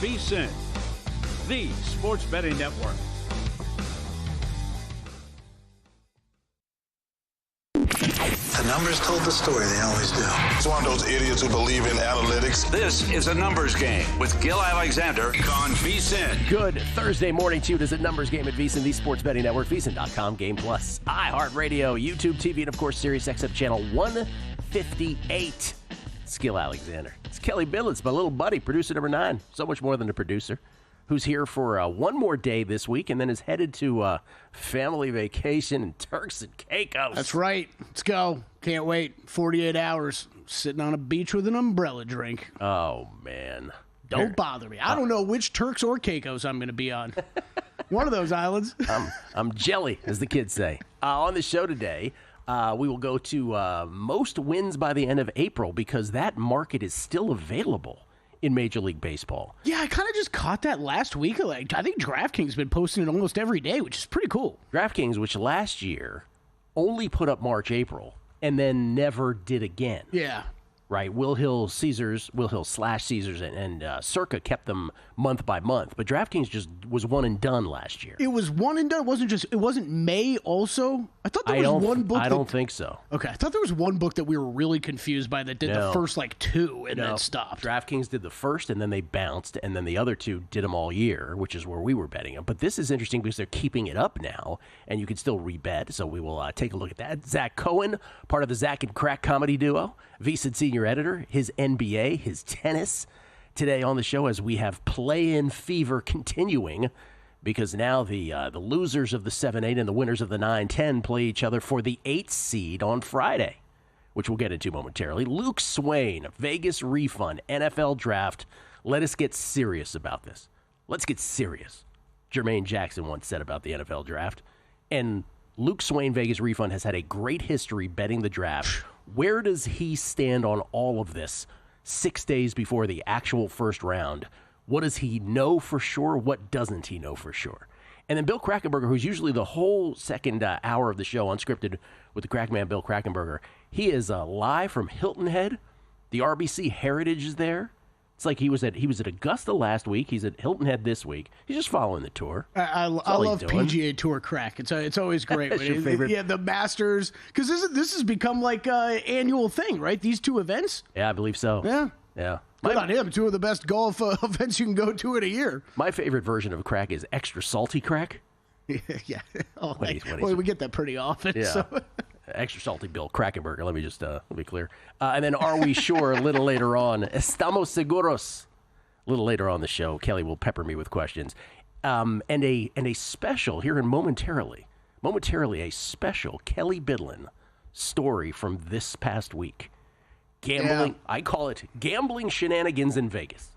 VSiN, the sports betting network. The numbers told the story, they always do. It's one of those idiots who believe in analytics. This is a numbers game with Gill Alexander on VSiN. Good Thursday morning to you. It is a numbers game at VSiN, the sports betting network, VSiN.com, Game Plus, iHeartRadio, YouTube TV, and of course, Sirius XM channel 158. It's Gill Alexander. It's Kelly Billets, my little buddy, producer number 9. So much more than a producer. Who's here for one more day this week and then is headed to family vacation in Turks and Caicos. That's right. Let's go. Can't wait. 48 hours sitting on a beach with an umbrella drink. Oh, man. Don't bother me. I don't know which Turks or Caicos I'm going to be on. One of those islands. I'm jelly, as the kids say. On the show today, we will go to most wins by the end of April because that market is still available in Major League Baseball. Yeah, I kind of just caught that last week. Like, I think DraftKings has been posting it almost every day, which is pretty cool. DraftKings, which last year only put up March, April, and then never did again. Yeah. Right, Will Hill slash Caesars and Circa kept them month by month, but DraftKings just was one and done last year. It was one and done. It wasn't May also. I thought there was one book. I don't think so. Okay, I thought there was one book that we were really confused by that did the first like two and then stopped. DraftKings did the first and then they bounced, and then the other two did them all year, which is where we were betting them. But this is interesting because they're keeping it up now, and you can still rebet. So we will take a look at that. Zack Cohen, part of the Zack and Crack comedy duo, VSiN senior editor, his NBA, his tennis. Today on the show, as we have play-in fever continuing, because now the losers of the 7-8 and the winners of the 9-10 play each other for the 8th seed on Friday, which we'll get into momentarily. Luke Swain, Vegas refund, NFL draft. Let us get serious about this. Let's get serious. Jermaine Jackson once said about the NFL draft. And Luke Swain, Vegas refund, has had a great history betting the draft. Where does he stand on all of this 6 days before the actual first round? What does he know for sure? What doesn't he know for sure? And then Bill Krackomberger, who's usually the whole second hour of the show, unscripted with the Crackman Bill Krackomberger, he is live from Hilton Head. The RBC Heritage is there. It's like he was at Augusta last week. He's at Hilton Head this week. He's just following the tour. I love PGA Tour crack. It's always great. That's your favorite? Yeah, the Masters, because this has become like an annual thing, right? These two events. Yeah, I believe so. Yeah. Good on him. Two of the best golf events you can go to in a year. My favorite version of crack is extra salty crack. Yeah. We get that pretty often. Yeah. So. Extra salty Bill Krackomberger. Let me just be clear. And then Are We Sure a little later on. Estamos seguros. A little later on the show, Kelly will pepper me with questions. And a special here in momentarily a special Kelly Bidlin story from this past week. Gambling. Yeah. I call it gambling shenanigans in Vegas.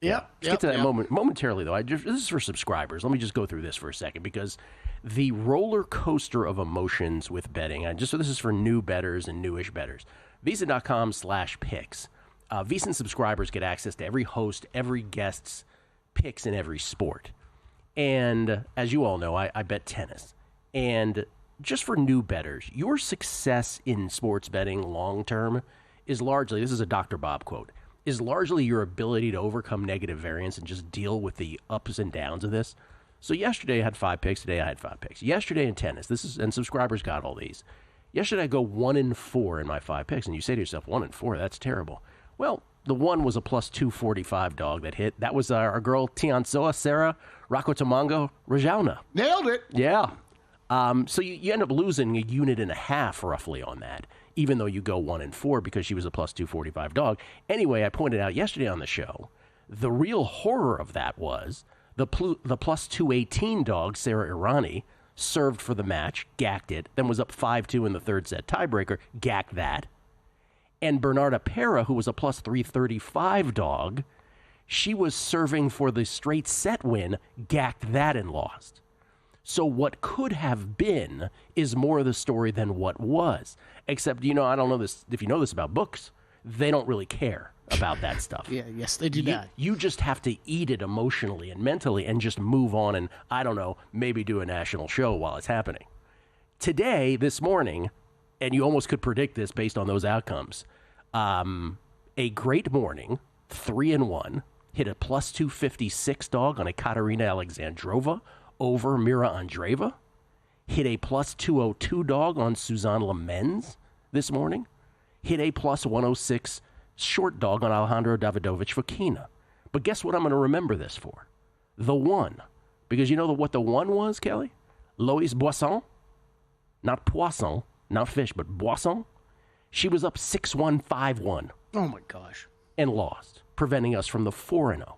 Yep. Let's get to that momentarily, though. This is for subscribers. Let me just go through this for a second, because the roller coaster of emotions with betting, so this is for new bettors and newish bettors. VSiN.com/picks. VSiN subscribers get access to every host, every guest's picks in every sport. And as you all know, I bet tennis. And just for new bettors, your success in sports betting long-term is largely, this is a Dr. Bob quote, is largely your ability to overcome negative variance and just deal with the ups and downs of this. So yesterday I had 5 picks. Today I had 5 picks. Yesterday in tennis, and subscribers got all these. Yesterday I go 1-4 in my 5 picks, and you say to yourself, 1-4, that's terrible. Well, the one was a plus 245 dog that hit. That was our girl Tiansoa Sarah Rakotomango Rajauna. Nailed it. Yeah. So you end up losing a unit and a half roughly on that, even though you go 1-4 because she was a plus 245 dog. Anyway, I pointed out yesterday on the show, the real horror of that was the plus 218 dog, Sarah Irani, served for the match, gacked it, then was up 5-2 in the third set tiebreaker, gacked that. And Bernarda Pera, who was a plus 335 dog, she was serving for the straight set win, gacked that and lost. So what could have been is more of the story than what was. Except, I don't know this, if you know this about books, they don't really care about that stuff. Yes, they do not. You just have to eat it emotionally and mentally and just move on and, I don't know, maybe do a national show while it's happening. Today, this morning, and you almost could predict this based on those outcomes, a great morning, 3-1, hit a plus 256 dog on a Katerina Alexandrova over Mira Andreeva. Hit a plus 202 dog on Suzanne Lemens this morning. Hit a plus 106 short dog on Alejandro Davidovich Fokina. But guess what I'm going to remember this for? The one. Because you know what the one was, Kelly? Lois Boisson. Not Poisson, not fish, but Boisson. She was up 6-1, 5-1. Oh, my gosh. And lost, preventing us from the 4-0.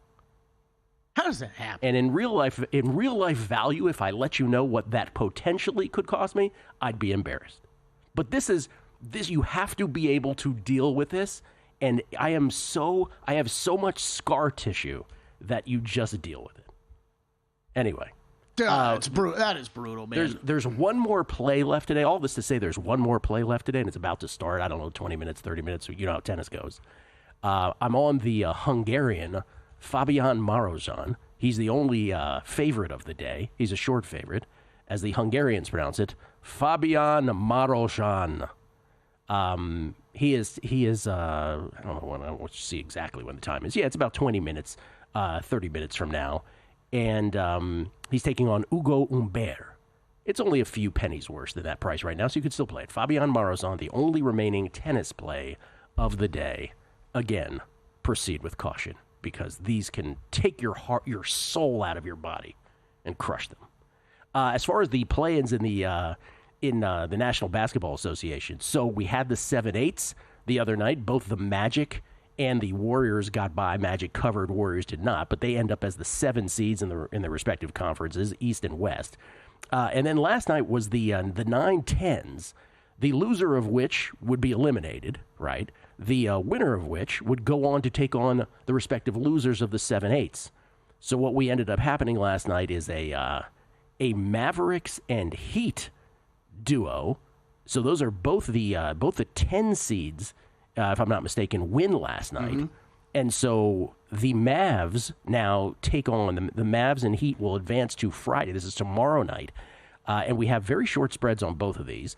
How does that happen? And in real life value, if I let you know what that potentially could cost me, I'd be embarrassed. But this you have to be able to deal with this, and I have so much scar tissue that you just deal with it. Anyway. That is brutal, man. There's one more play left today. All this to say there's one more play left today, and it's about to start. I don't know, 20 minutes, 30 minutes. You know how tennis goes. I'm on the Hungarian Fabian Marozsan. He's the only favorite of the day. He's a short favorite, as the Hungarians pronounce it. Fabian Marozsan. He is. I don't know when. I want to see exactly when the time is. Yeah, it's about 20 minutes, 30 minutes from now, and he's taking on Ugo Humbert. It's only a few pennies worse than that price right now, so you could still play it. Fabian Marozsan, the only remaining tennis play of the day. Again, proceed with caution, because these can take your heart, your soul out of your body and crush them. As far as the play-ins in the National Basketball Association, so we had the 7-8s the other night. Both the Magic and the Warriors got by. Magic covered, Warriors did not, but they end up as the 7 seeds in the respective conferences, East and West. And then last night was the 9-10s, the loser of which would be eliminated, right? The winner of which would go on to take on the respective losers of the 7-8s. So what we ended up happening last night is a Mavericks and Heat duo. So those are both the 10 seeds, if I'm not mistaken, win last night. Mm-hmm. And so the Mavs now take on the Mavs and Heat will advance to Friday. This is tomorrow night. And we have very short spreads on both of these.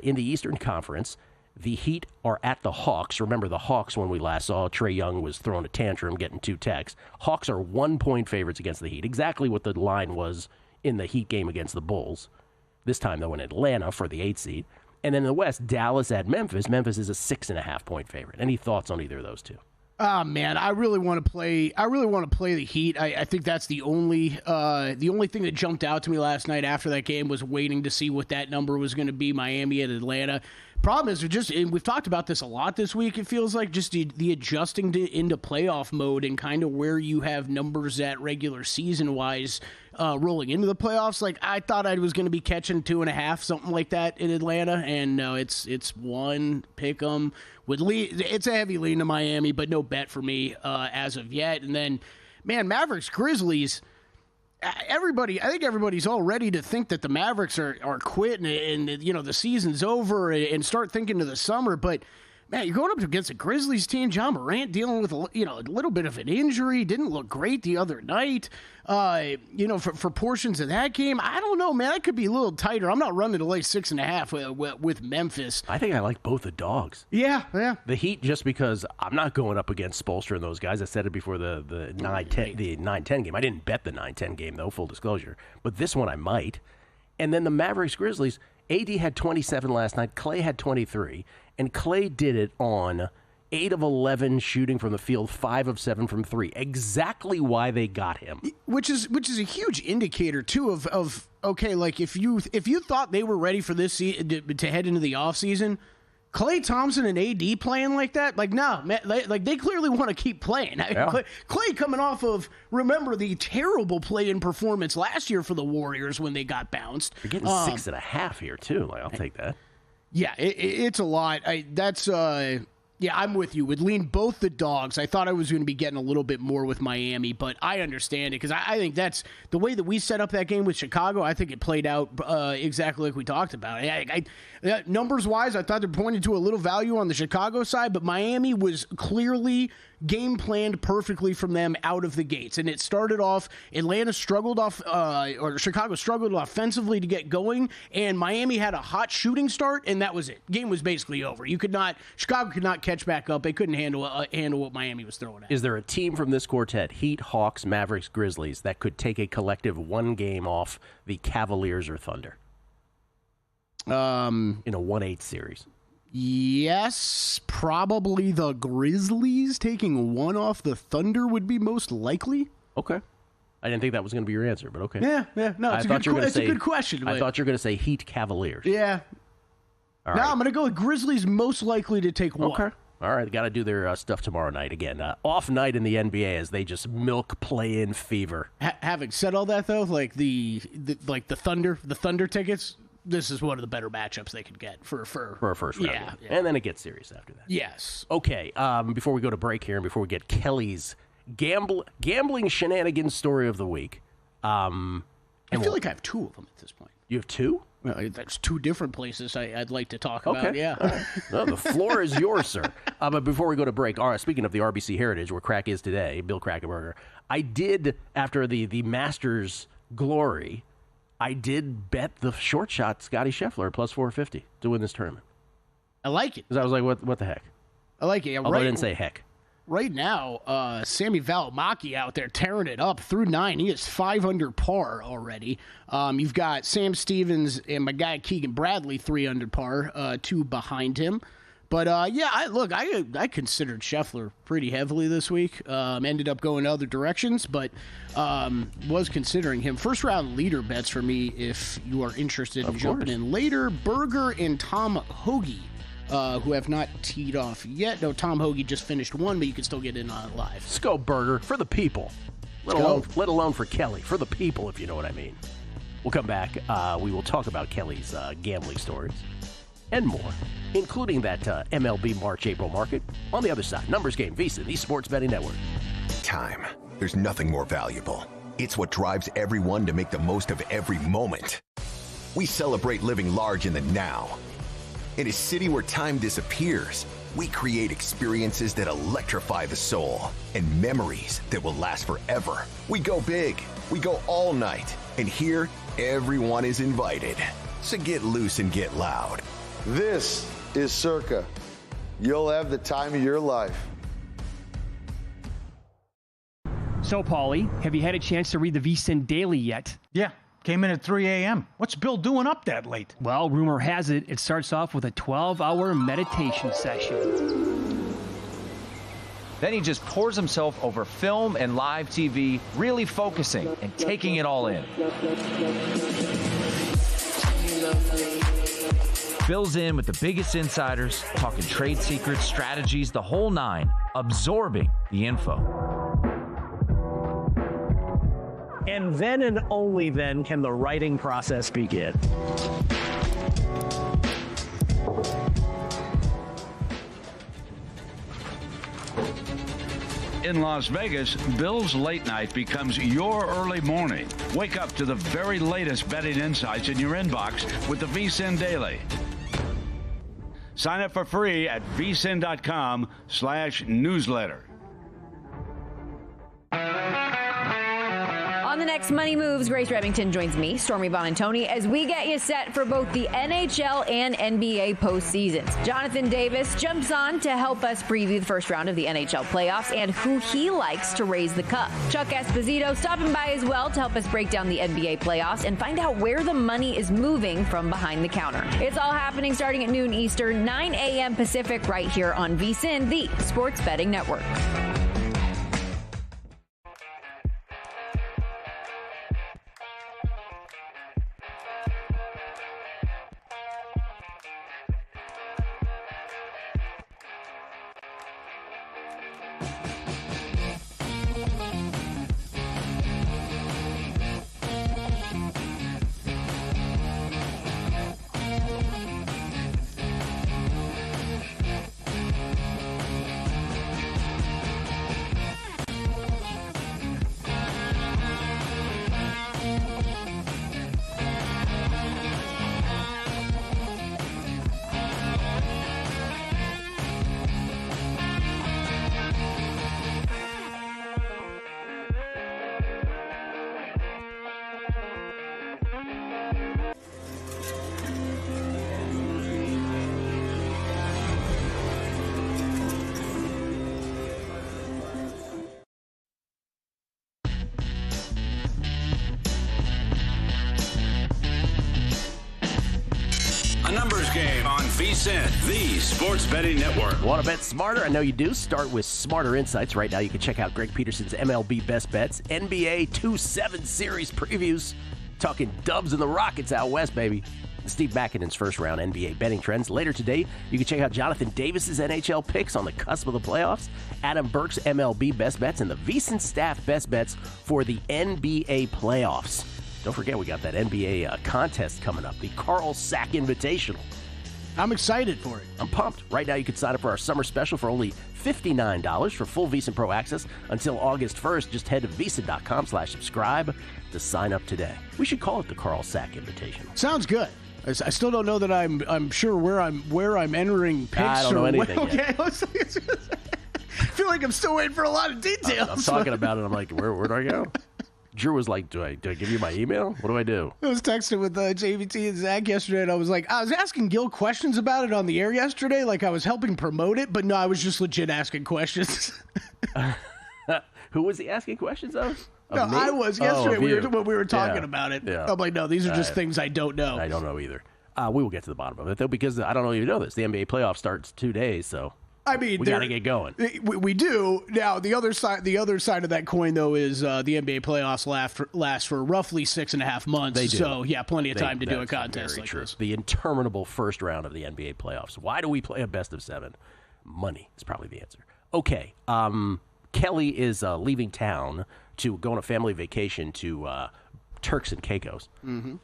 In the Eastern Conference, the Heat are at the Hawks. Remember the Hawks, when we last saw Trae Young was throwing a tantrum, getting 2 techs. Hawks are 1-point favorites against the Heat. Exactly what the line was in the Heat game against the Bulls. This time, though, in Atlanta for the 8th seed. And then in the West, Dallas at Memphis. Memphis is a 6.5-point favorite. Any thoughts on either of those two? Man, I really want to play the Heat. I think that's the only thing that jumped out to me last night after that game was waiting to see what that number was going to be. Miami at Atlanta. Problem is, we've talked about this a lot this week. It feels like just the adjusting into playoff mode and kind of where you have numbers at regular season wise rolling into the playoffs. Like I thought I was going to be catching 2.5, something like that in Atlanta, and no, it's 1 pick 'em. It's a heavy lean to Miami, but no bet for me as of yet. And then, man, Mavericks Grizzlies. I think everybody's all ready to think that the Mavericks are quit and the season's over and start thinking to the summer. But man, you're going up against a Grizzlies team. John Morant dealing with a little bit of an injury, didn't look great the other night. For portions of that game, I don't know, man. That could be a little tighter. I'm not running to like 6.5 with Memphis. I think I like both the dogs. Yeah. The Heat, just because I'm not going up against Spoelstra and those guys. I said it before the 9-10 game. I didn't bet the 9-10 game though, full disclosure. But this one I might. And then the Mavericks Grizzlies. AD had 27 last night. Clay had 23. And Clay did it on 8 of 11 shooting from the field, 5 of 7 from 3. Exactly why they got him. Which is a huge indicator too of okay, like if you thought they were ready for this to head into the offseason, Klay Thompson and AD playing like that, like no, man, they clearly want to keep playing. Yeah. Klay coming off of, remember the terrible play-in performance last year for the Warriors when they got bounced. You're getting 6.5 here too. Like I'll take that. Yeah, it's a lot. I'm with you. Would lean both the dogs. I thought I was going to be getting a little bit more with Miami, but I understand it because I think that's the way that we set up that game with Chicago. I think it played out exactly like we talked about. Numbers-wise, I thought they pointed to a little value on the Chicago side, but Miami was clearly game planned perfectly from them out of the gates. And it started off, Chicago struggled offensively to get going, and Miami had a hot shooting start, and that was it. Game was basically over. Chicago could not catch back up. They couldn't handle what Miami was throwing at. Is there a team from this quartet, Heat, Hawks, Mavericks, Grizzlies, that could take a collective one game off the Cavaliers or Thunder? In a 1-8 series. Yes, probably the Grizzlies taking one off the Thunder would be most likely. Okay. I didn't think that was going to be your answer, but okay. Yeah. No, it's a good question. I thought you were going to say Heat Cavaliers. Yeah. All right. No, I'm going to go with Grizzlies most likely to take one. Okay. All right, got to do their stuff tomorrow night again. Off night in the NBA as they just milk play-in fever. Having said all that, though, like the Thunder tickets, this is one of the better matchups they could get for a first round. Yeah. And then it gets serious after that. Yes. Okay, before we go to break here and before we get Kelly's gambling shenanigans story of the week. I feel like I have two of them at this point. You have two? Well, there's two different places I'd like to talk about. Yeah. Right. No, the floor is yours, sir. But before we go to break, speaking of the RBC Heritage, where Crack is today, Bill Krackomberger, I did, after the Masters glory, I did bet the short shot Scotty Scheffler plus 450 to win this tournament. I like it. Because I was like, what the heck? I like it. Although I didn't say heck. Right now, Sammy Valimaki out there tearing it up through 9. He is 5 under par already. You've got Sam Stevens and my guy Keegan Bradley 3 under par, 2 behind him. But I considered Scheffler pretty heavily this week. Ended up going other directions, but was considering him. First round leader bets for me if you are interested in jumping in later. Berger and Tom Hoagie. Who have not teed off yet. No, Tom Hoagie just finished one, but you can still get in on it live. Let's go, Berger, for the people. Let alone for Kelly. For the people, if you know what I mean. We'll come back. We will talk about Kelly's gambling stories and more, including that MLB March-April market. On the other side, Numbers Game, VSiN, the Sports Betting Network. Time. There's nothing more valuable. It's what drives everyone to make the most of every moment. We celebrate living large in the now. In a city where time disappears, we create experiences that electrify the soul and memories that will last forever. We go big, we go all night, and here, everyone is invited. So get loose and get loud. This is Circa. You'll have the time of your life. So, Paulie, have you had a chance to read the VSiN Daily yet? Yeah. Came in at 3 a.m. What's Bill doing up that late? Well, rumor has it starts off with a 12-hour meditation session. Then he just pours himself over film and live TV, really focusing and taking it all in. Bill's in with the biggest insiders, talking trade secrets, strategies, the whole nine, absorbing the info. And then and only then can the writing process begin. In Las Vegas, Bill's late night becomes your early morning. Wake up to the very latest betting insights in your inbox with the VSiN Daily. Sign up for free at vsin.com/newsletter. On the next Money Moves, Grace Remington joins me, Stormy Bonantoni, as we get you set for both the NHL and NBA postseasons. Jonathan Davis jumps on to help us preview the first round of the NHL playoffs and who he likes to raise the cup. Chuck Esposito stopping by as well to help us break down the NBA playoffs and find out where the money is moving from behind the counter. It's all happening starting at noon Eastern, 9 a.m. Pacific, right here on VSiN, the Sports Betting Network. VSiN, the Sports Betting Network. Want to bet smarter? I know you do. Start with Smarter Insights. Right now you can check out Greg Peterson's MLB Best Bets, NBA 2-7 Series previews, talking Dubs and the Rockets out west, baby. Steve Makinen's first round NBA betting trends. Later today, you can check out Jonathan Davis's NHL picks on the cusp of the playoffs, Adam Burke's MLB Best Bets, and the VSiN staff Best Bets for the NBA playoffs. Don't forget, we got that NBA contest coming up, the Carl Sack Invitational. I'm excited for it. I'm pumped. Right now, you can sign up for our summer special for only $59 for full VSiN Pro access until August 1st. Just head to VSiN.com/subscribe to sign up today. We should call it the Carl Sack Invitational. Sounds good. I still don't know that I'm sure where I'm entering picks. I don't know anything yet. I feel like I'm still waiting for a lot of details. I'm talking about it. I'm like, where do I go? Drew was like, do I give you my email? What do I do? I was texting with JVT and Zach yesterday, and I was asking Gill questions about it on the air yesterday, like I was helping promote it, but no, I was just legit asking questions. Who was he asking questions of? No, me? I was yesterday when we were talking Yeah. about it. Yeah. I'm like, no, these are just things I don't know. I don't know either. We will get to the bottom of it, though, because I don't know if you know this. The NBA playoff starts 2 days, so I mean, we got to get going. We do. Now, the other side of that coin, though, is the NBA playoffs last for roughly 6.5 months. They do. So, yeah, plenty of time to do a contest very like true. this. The interminable first round of the NBA playoffs. Why do we play a best of 7? Money is probably the answer. Okay, Kelly is leaving town to go on a family vacation to Turks and Caicos. Mm-hmm.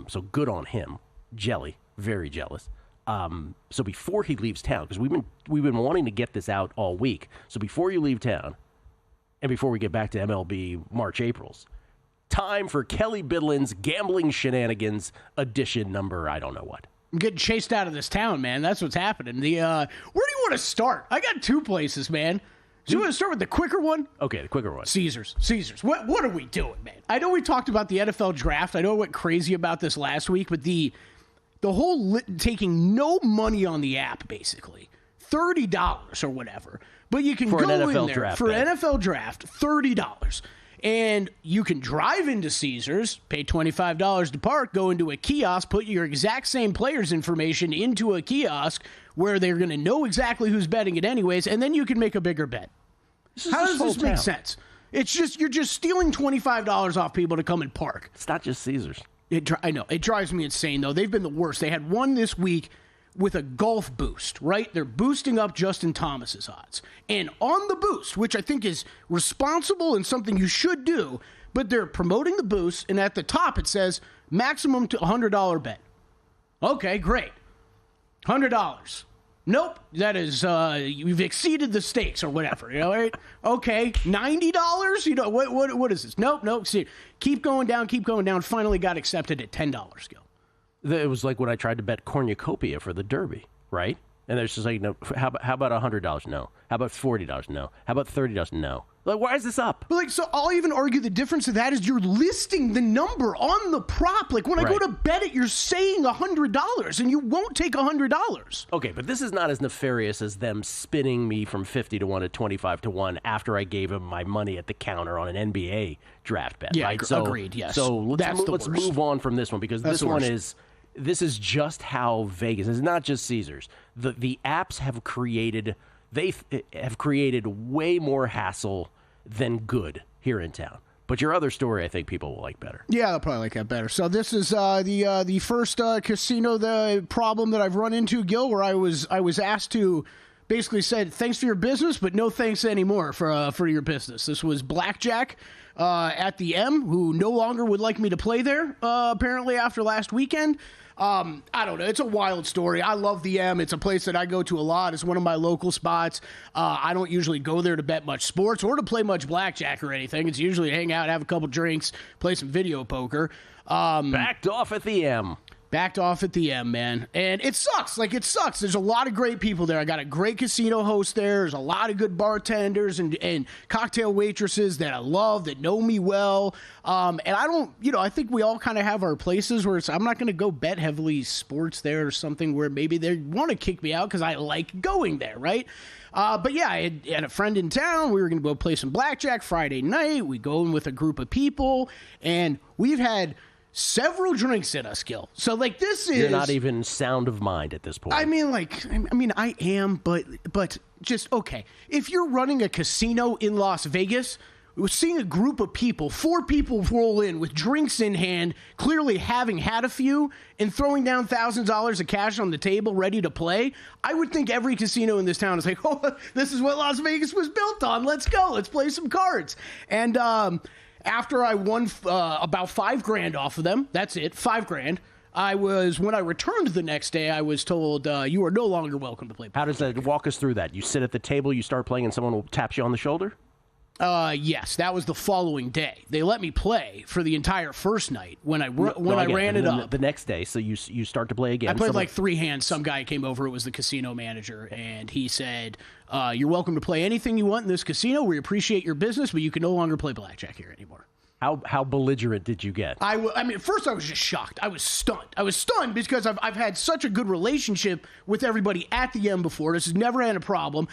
So good on him. Jelly, very jealous. So before he leaves town, because we've been wanting to get this out all week. So before you leave town, and before we get back to MLB March Aprils, time for Kelly Bidlin's Gambling Shenanigans edition number I don't know what. I'm getting chased out of this town, man. That's what's happening. Where do you want to start? I got 2 places, man. Do you want to start with the quicker one? Okay, the quicker one. Caesars. What are we doing, man? I know we talked about the NFL draft. I know I went crazy about this last week, but the whole taking no money on the app, basically. $30 or whatever. But you can for go an NFL in there draft, for NFL draft, $30. And you can drive into Caesars, pay $25 to park, go into a kiosk, put your exact same player's information into a kiosk where they're going to know exactly who's betting it anyways, and then you can make a bigger bet. How does this make sense? It's just you're just stealing $25 off people to come and park. It's not just Caesars. I know. It drives me insane, though. They've been the worst. They had one this week with a golf boost, right? They're boosting up Justin Thomas's odds. And on the boost, which I think is responsible and something you should do, but they're promoting the boost, and at the top it says maximum to $100 bet. Okay, great. $100. Nope, that is, you've exceeded the stakes or whatever, you know, right? Okay, $90? You know, what is this? Nope, see, keep going down, finally got accepted at $10, Gil. It was like when I tried to bet cornucopia for the Derby, right? And there's just like, no, how about $100? No. How about $40? No. How about $30? No. Like, why is this up? But like, so I'll even argue the difference of that is you're listing the number on the prop. Like when I go to bet it, you're saying $100, and you won't take $100. Okay, but this is not as nefarious as them spinning me from 50 to 1 to 25 to 1 after I gave them my money at the counter on an NBA draft bet. Yeah, right? So, agreed. Yes. So let's move on from this one because this one is. This is just how Vegas. It's not just Caesars. The apps have created way more hassle than good here in town. But your other story, I think people will like better. Yeah, they'll probably like that better. So this is the first casino problem that I've run into, Gil, where I was asked to basically said thanks for your business, but no thanks anymore for your business. This was Blackjack at the M, who no longer would like me to play there. Apparently after last weekend. I don't know. It's a wild story. I love the M. It's a place that I go to a lot. It's one of my local spots. I don't usually go there to bet much sports or to play much blackjack or anything. It's usually hang out, have a couple drinks, play some video poker. Backed off at the M. Backed off at the M, man. And it sucks. Like, it sucks. There's a lot of great people there. I got a great casino host there. There's a lot of good bartenders and cocktail waitresses that I love, that know me well. And I don't, I think we all kind of have our places where I'm not going to go bet heavily sports there or something where maybe they want to kick me out because I like going there, right? But yeah, I had a friend in town. We were going to go play some blackjack Friday night. We go in with a group of people, and we've had several drinks in us, Gill. So, like, this is... You're not even sound of mind at this point. I mean, I am, but just, okay. If you're running a casino in Las Vegas, seeing a group of people, 4 people roll in with drinks in hand, clearly having had a few, and throwing down thousands of dollars of cash on the table ready to play, I would think every casino in this town is like, oh, this is what Las Vegas was built on. Let's go. Let's play some cards. And after I won about $5,000 off of them, that's it, $5,000. When I returned the next day, I was told, you are no longer welcome to play. How does that, walk us through that? You sit at the table, you start playing, and someone will tap you on the shoulder? Yes, that was the following day. They let me play for the entire first night when I ran it up. The next day, so you start to play again. I played like 3 hands. Some guy came over. It was the casino manager, and he said, you're welcome to play anything you want in this casino. We appreciate your business, but you can no longer play blackjack here anymore. How belligerent did you get? I mean, at first I was just shocked. I was stunned because I've had such a good relationship with everybody at the M before. This has never had a problem.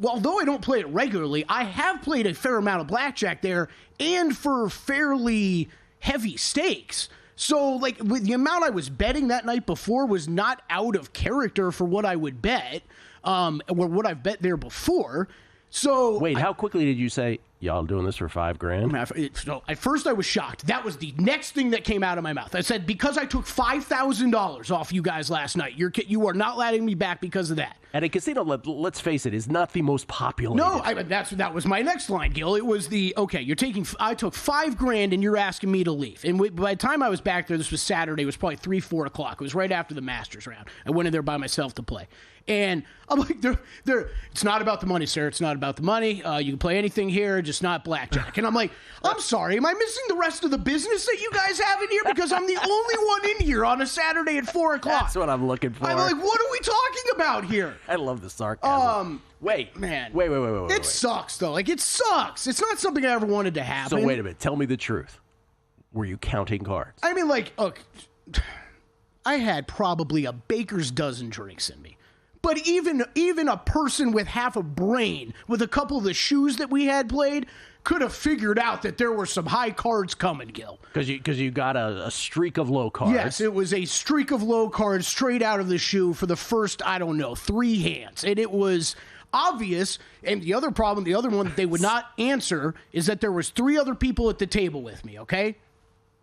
Although I don't play it regularly, I have played a fair amount of blackjack there and for fairly heavy stakes. So, like, with the amount I was betting that night before was not out of character for what I would bet, or what I've bet there before. So wait, how quickly did you say, y'all doing this for $5,000? So at first I was shocked. That was the next thing that came out of my mouth. I said, because I took $5,000 off you guys last night, you are not letting me back because of that. And a casino, let's face it, is not the most popular. No, that was my next line, Gill. It was I took $5,000 and you're asking me to leave. And by the time I was back there, this was Saturday, it was probably 3-4 o'clock. It was right after the Masters round. I went in there by myself to play. And I'm like, it's not about the money, sir. It's not about the money. You can play anything here, just not blackjack. And I'm like, I'm sorry. Am I missing the rest of the business that you guys have in here? Because I'm the only one in here on a Saturday at 4 o'clock. That's what I'm looking for. I'm like, what are we talking about here? I love the sarcasm. Wait. It sucks, though. Like, it sucks. It's not something I ever wanted to happen. So wait a minute. Tell me the truth. Were you counting cards? I mean, like, I had probably a baker's dozen drinks in me. But even a person with half a brain, with a couple of the shoes that we had played, could have figured out that there were some high cards coming, Gill. Because you got a streak of low cards. Yes, it was a streak of low cards straight out of the shoe for the first, 3 hands. And it was obvious. And the other one that they would not answer is that there was 3 other people at the table with me, okay?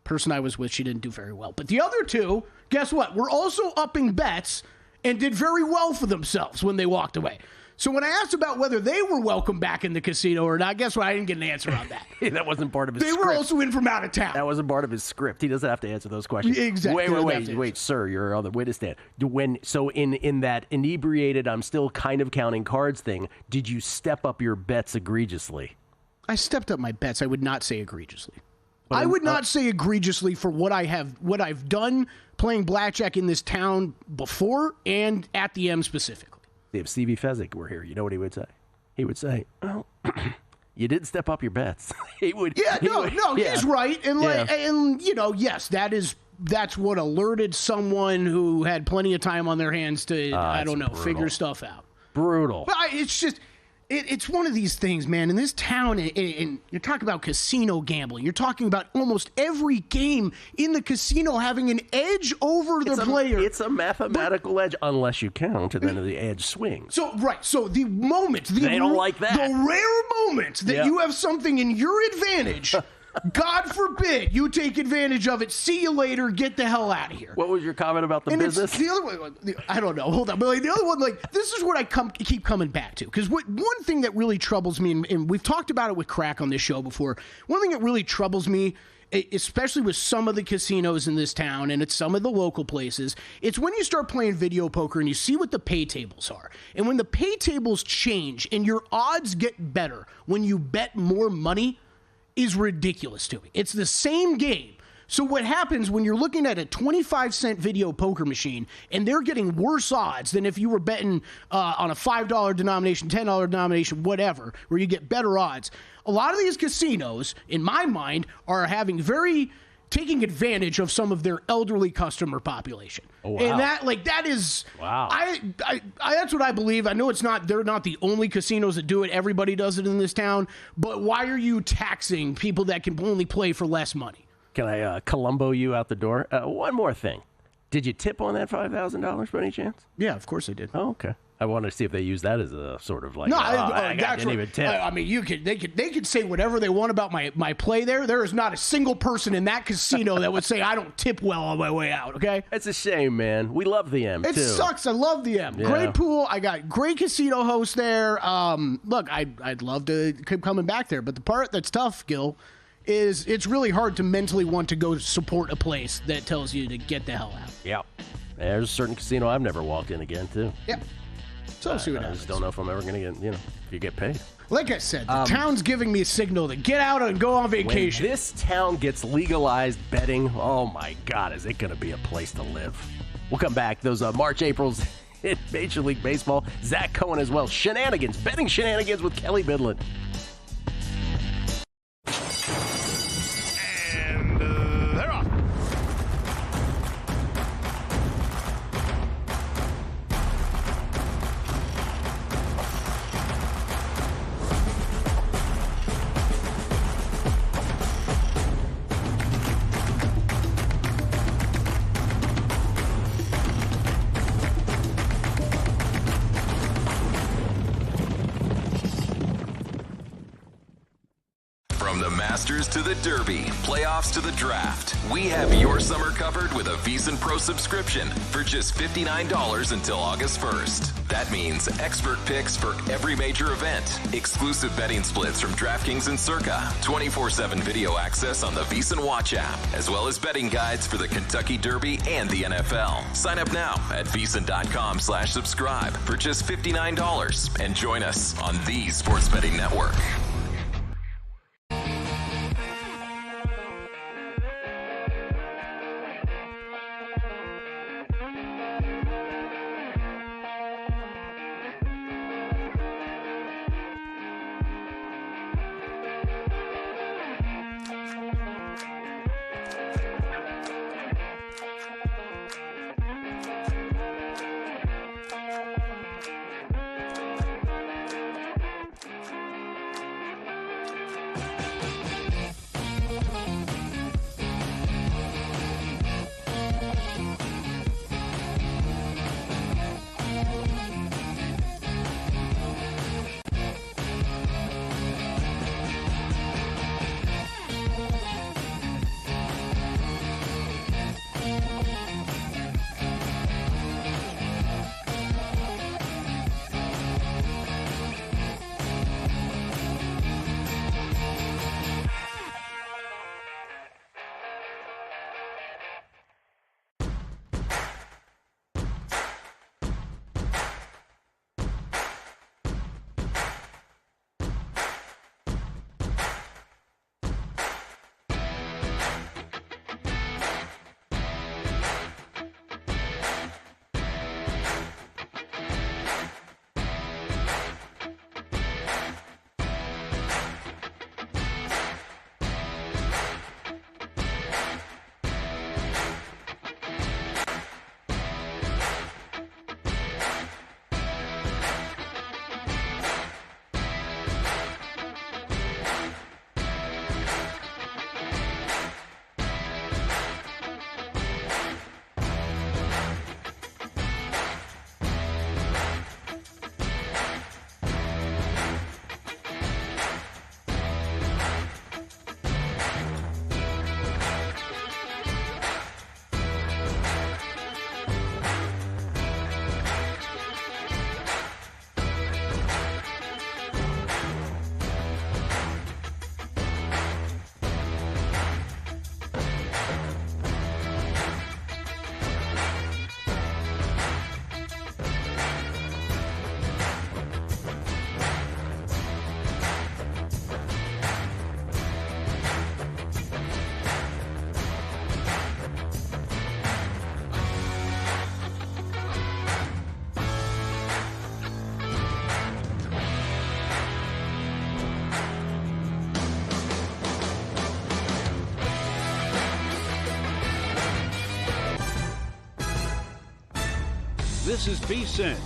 Person I was with, she didn't do very well. But the other 2, guess what? Were also upping bets and did very well for themselves when they walked away. So when I asked about whether they were welcome back in the casino or not, guess what? I didn't get an answer on that. That wasn't part of his script. They were also in from out of town. That wasn't part of his script. He doesn't have to answer those questions. Exactly. Wait, sir, you're on the way to stand. In that inebriated, I'm still kind of counting cards thing, did you step up your bets egregiously? I stepped up my bets. I would not say egregiously. I would not say egregiously for what I've done playing blackjack in this town before and at the M specifically. If Stevie Fezzik were here, you know what he would say? He would say, "Oh, you did step up your bets." He would. Yeah, he's right, and yes, that's what alerted someone who had plenty of time on their hands to figure stuff out. Brutal. But it's just. It's one of these things, man. In this town, and you're talking about casino gambling. You're talking about almost every game in the casino having an edge over the player. It's a mathematical edge, unless you count, and then the edge swings. So the moment, they don't like that. The rare moment that you have something in your advantage. God forbid you take advantage of it. See you later. Get the hell out of here. What was your comment about the business? The other one, I don't know. Hold on. But the other one, this is what I keep coming back to. Because one thing that really troubles me, and we've talked about it with Crack on this show before, one thing that really troubles me, especially with some of the casinos in this town and at some of the local places, it's when you start playing video poker and you see what the pay tables are. And when the pay tables change and your odds get better when you bet more money, is ridiculous to me. It's the same game. So what happens when you're looking at a 25-cent video poker machine and they're getting worse odds than if you were betting on a $5 denomination, $10 denomination, whatever, where you get better odds? A lot of these casinos, in my mind, are taking advantage of some of their elderly customer population. Oh, wow. And that is wow. That's what I believe. I know they're not the only casinos that do it. Everybody does it in this town. But why are you taxing people that can only play for less money? Can I Columbo you out the door? One more thing. Did you tip on that $5,000 by any chance? Yeah, of course I did. Oh, okay. I wanted to see if they use that as a sort of like, No, I that's didn't even tip. I mean, they could say whatever they want about my play there. There is not a single person in that casino that would say I don't tip well on my way out. Okay, it's a shame, man. We love the M. It too. sucks. I love the M. Yeah. Great pool. I got great casino hosts there. Look, I'd love to keep coming back there, but the part that's tough, Gill, is it's really hard to mentally want to go support a place that tells you to get the hell out. Yeah, there's a certain casino I've never walked in again too. Yeah. So see what I happens. just don't know if I'm ever going to get, if you get paid. Like I said, the town's giving me a signal to get out and go on vacation. When this town gets legalized betting, oh my God, is it going to be a place to live? We'll come back. Those March, Aprils in Major League Baseball. Zack Cohen as well. Shenanigans, betting shenanigans with Kelly Bidlin. And they're off. From the Masters to the Derby, playoffs to the draft, we have your summer covered with a VSiN Pro subscription for just $59 until August 1st. That means expert picks for every major event, exclusive betting splits from DraftKings and Circa, 24/7 video access on the VSiN Watch app, as well as betting guides for the Kentucky Derby and the NFL. Sign up now at VSiN.com/subscribe for just $59 and join us on the Sports Betting Network. This is VSiN,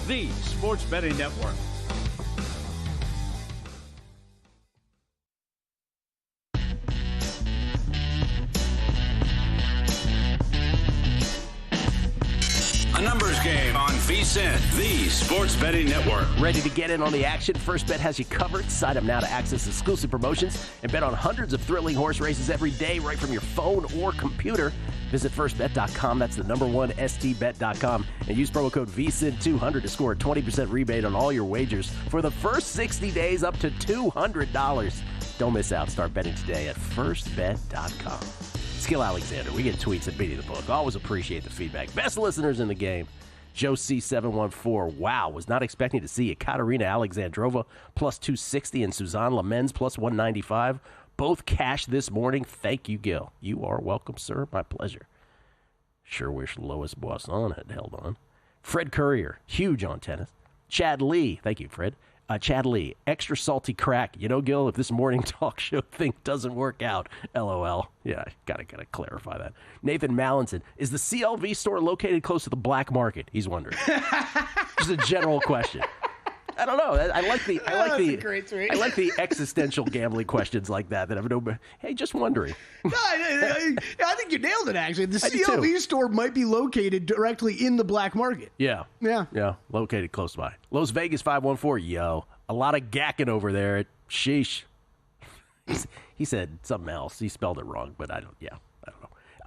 the Sports Betting Network. Game on VSiN, the sports betting network. Ready to get in on the action? First Bet has you covered. Sign up now to access exclusive promotions and bet on hundreds of thrilling horse races every day right from your phone or computer. Visit firstbet.com. That's the number one stbet.com. And use promo code VSIN200 to score a 20% rebate on all your wagers for the first 60 days up to $200. Don't miss out. Start betting today at firstbet.com. Gill Alexander, we get tweets at Beating the Book. Always appreciate the feedback. Best listeners in the game. Joe C714, wow, was not expecting to see Ekaterina Alexandrova plus 260 and Suzanne Lemens plus 195. Both cashed this morning. Thank you, Gill. You are welcome, sir. My pleasure. Sure wish Lois Boisson had held on. Fred Courier, huge on tennis. Chad Lee, thank you, Fred. Chad Lee, extra salty crack. You know, Gill, if this morning talk show thing doesn't work out, LOL. Yeah, gotta clarify that. Nathan Mallinson, is the CLV store located close to the black market? He's wondering. Just a general question. I don't know. I like the existential gambling questions like that have no. Hey, just wondering. No, I think you nailed it. Actually, the CLV store might be located directly in the black market. Yeah. Located close by. Las Vegas 514. Yo, a lot of gacking over there. Sheesh. He said something else. He spelled it wrong, but I don't know.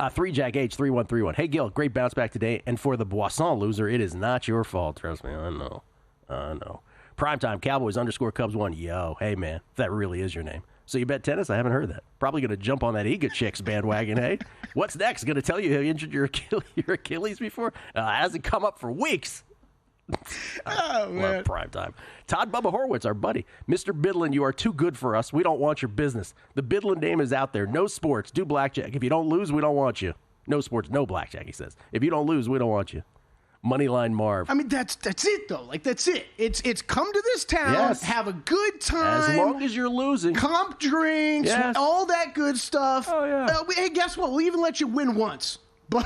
3Jack H 3131. Hey Gill, great bounce back today. And for the Boisson loser, it is not your fault. Trust me, I know. Primetime Cowboys _Cubs 1. Yo, hey man, if that really is your name. So you bet tennis? I haven't heard that. Probably going to jump on that Ega Chicks bandwagon, hey? What's next? Going to tell you have you injured your Achilles before? Hasn't come up for weeks. Oh, man. Primetime. Todd Bubba Horwitz, our buddy. Mr. Bidlin, you are too good for us. We don't want your business. The Bidlin name is out there. No sports. Do blackjack. If you don't lose, we don't want you. No sports, no blackjack, he says. If you don't lose, we don't want you. Moneyline Marv. I mean, that's it, though. Like, that's it. It's come to this town, have a good time. As long as you're losing. Comp drinks, all that good stuff. Oh, yeah. Hey, guess what? We'll even let you win once. But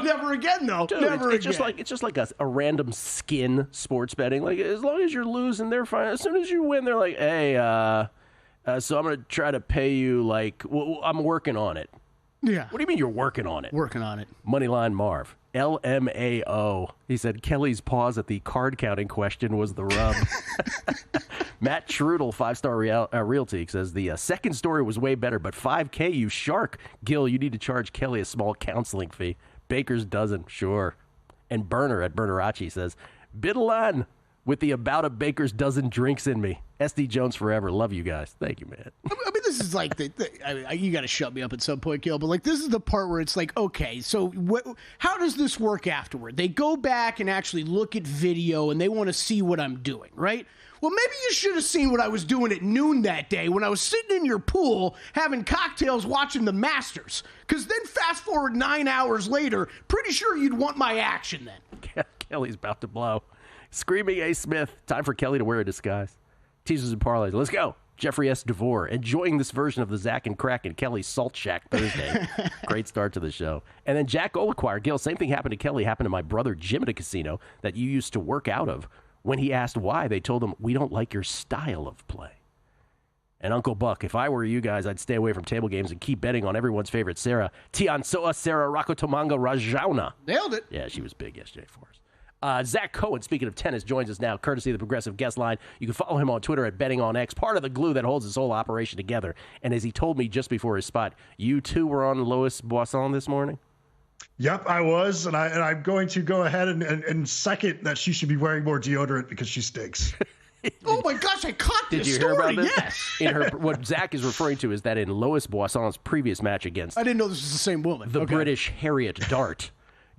never again, though. Dude, never it's again. Just like a random skin sports betting. Like, as long as you're losing, they're fine. As soon as you win, they're like, hey, so I'm going to try to pay you, like, well, I'm working on it. Yeah. What do you mean you're working on it? Working on it. Moneyline Marv. LMAO. He said Kelly's pause at the card counting question was the rub. Matt Trudel, 5-star Realty, says the second story was way better, but $5K, you shark. Gill, you need to charge Kelly a small counseling fee. Baker's dozen, sure. And Burner at Bernerachi says, Biddle on with the about a baker's dozen drinks in me. SD Jones forever. Love you guys. Thank you, man. I mean, this is like you got to shut me up at some point, Gil. But like, this is the part where it's like, okay, so how does this work afterward? They go back and actually look at video, and they want to see what I'm doing, right? Well, maybe you should have seen what I was doing at noon that day when I was sitting in your pool having cocktails watching the Masters. Because then fast forward 9 hours later, pretty sure you'd want my action then. Kelly's about to blow. Screaming A. Smith. Time for Kelly to wear a disguise. Teasers and parlays. Let's go. Jeffrey S. DeVore. Enjoying this version of the Zach and Crack and Kelly Salt Shack Thursday. Great start to the show. And then Jack Olaquire. Gil, same thing happened to Kelly. Happened to my brother Jim at a casino that you used to work out of. When he asked why, they told him, we don't like your style of play. And Uncle Buck, if I were you guys, I'd stay away from table games and keep betting on everyone's favorite Sarah. Tiansoa Sarah Rakotomanga Rajauna. Nailed it. Yeah, she was big yesterday for us. Zack Cohen, speaking of tennis, joins us now, courtesy of the Progressive Guest Line. You can follow him on Twitter at BettingOnX, part of the glue that holds this whole operation together. And as he told me just before his spot, you too were on Lois Boisson this morning? Yep, I was, and I'm going to go ahead and second that she should be wearing more deodorant because she stinks. Oh my gosh, I caught this Did you story. hear about this? Yes. In her, what Zach is referring to is that in Lois Boisson's previous match against I didn't know this was the same woman. the British Harriet Dart.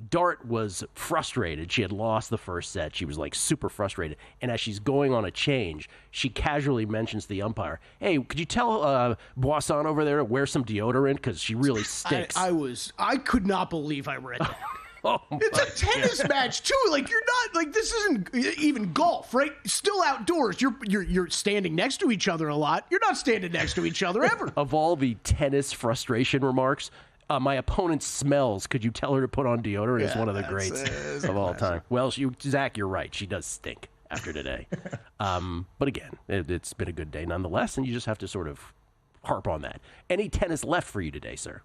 Dart was frustrated. She had lost the first set. She was like super frustrated. And as she's going on a change, she casually mentions to the umpire, hey, could you tell Boisson over there to wear some deodorant? Because she really stinks. I could not believe I read that. Oh it's a tennis match too. Like you're not like this isn't even golf, right? Still outdoors. You're standing next to each other a lot. You're not standing next to each other ever. Of all the tennis frustration remarks, my opponent smells. Could you tell her to put on deodorant? Is one of the greats of all time. Well, Zach, you're right. She does stink after today. But again, it's been a good day nonetheless, and you just have to sort of harp on that. Any tennis left for you today, sir?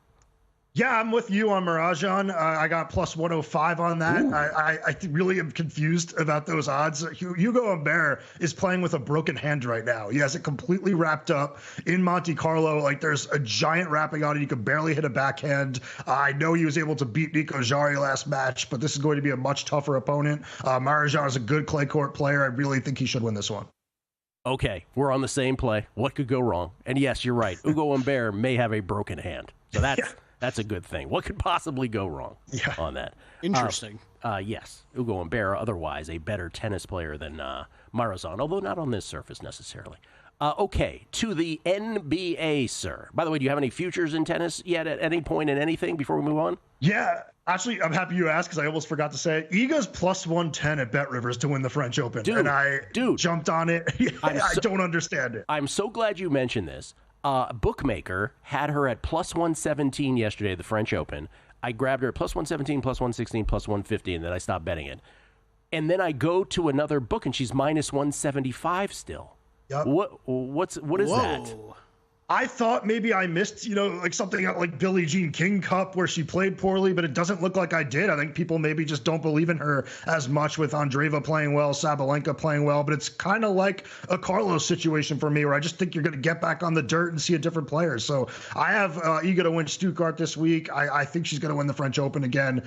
Yeah, I'm with you on Marajan. I got plus 105 on that. I really am confused about those odds. Hugo Humbert is playing with a broken hand right now. He has it completely wrapped up in Monte Carlo. Like, there's a giant wrapping on it. He could barely hit a backhand. I know he was able to beat Nico Jarry last match, but this is going to be a much tougher opponent. Marajan is a good clay court player. I really think he should win this one. Okay, we're on the same play. What could go wrong? And yes, you're right. Hugo Humbert may have a broken hand. So that's a good thing. What could possibly go wrong on that? Interesting. Yes, Hugo Humbert, otherwise a better tennis player than Marajan, although not on this surface necessarily. Okay, to the NBA, sir. By the way, do you have any futures in tennis yet at any point in anything before we move on? Yeah, actually, I'm happy you asked because I almost forgot to say it. Iga's plus 110 at Bet Rivers to win the French Open. And I jumped on it. I don't understand it. I'm so glad you mentioned this. Bookmaker had her at plus 117 yesterday at the French Open. I grabbed her at plus 117, plus 116, plus 150, and then I stopped betting it. And then I go to another book, and she's minus 175 still. Yep. What is that? I thought maybe I missed, like something like Billie Jean King Cup where she played poorly, but it doesn't look like I did. I think people maybe just don't believe in her as much with Andreeva playing well, Sabalenka playing well, but it's kind of like a Carlos situation for me where I just think you're going to get back on the dirt and see a different player. So I have Iga to win Stuttgart this week. I think she's going to win the French Open again.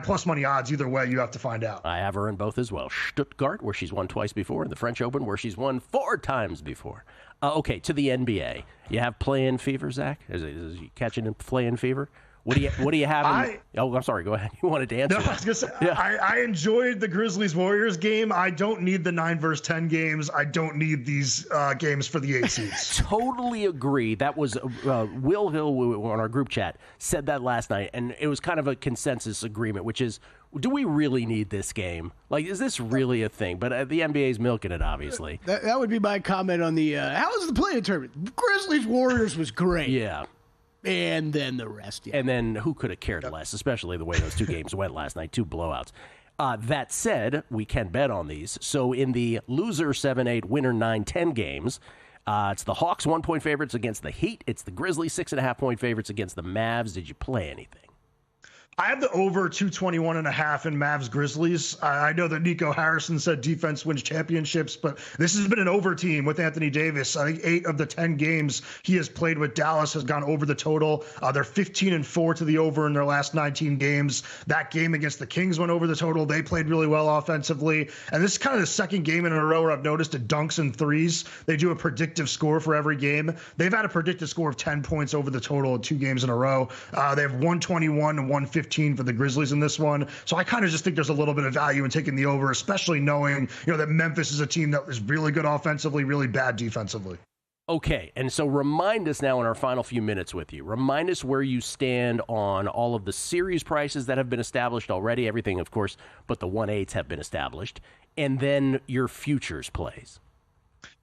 Plus money odds either way, you have to find out. I have her in both as well. Stuttgart, where she's won twice before, and the French Open, where she's won 4 times before. Okay, to the NBA. You have play-in fever, Zach? Is you catching a play-in fever? What do you have? I'm sorry. Go ahead. You wanted to answer? No, I was gonna say I enjoyed the Grizzlies Warriors game. I don't need the 9 versus 10 games. I don't need these games for the 8 seeds. Totally agree. That was Will Hill on our group chat said that last night, and it was kind of a consensus agreement, which is, do we really need this game? Like, is this really a thing? But the NBA's milking it, obviously. That would be my comment on the how was the play-in tournament? Grizzlies Warriors was great. Yeah. And then the rest. Yeah. And then who could have cared less, especially the way those 2 games went last night, 2 blowouts. That said, we can bet on these. So in the loser 7-8, winner 9-10 games, it's the Hawks 1-point favorites against the Heat. It's the Grizzlies 6.5-point favorites against the Mavs. Did you play anything? I have the over 221.5 in Mavs Grizzlies. I know that Nico Harrison said defense wins championships, but this has been an over team with Anthony Davis. I think 8 of the 10 games he has played with Dallas has gone over the total. They're 15-4 to the over in their last 19 games. That game against the Kings went over the total. They played really well offensively. And this is kind of the second game in a row where I've noticed at dunks and threes, they do a predictive score for every game. They've had a predicted score of 10 points over the total in 2 games in a row. They have 121 and 150 for the Grizzlies in this one. So I kind of just think there's a little bit of value in taking the over, especially knowing, that Memphis is a team that is really good offensively, really bad defensively. Okay, and so remind us now in our final few minutes with you. Remind us where you stand on all of the series prices that have been established already. Everything, of course, but the 1/8 have been established. And then your futures plays.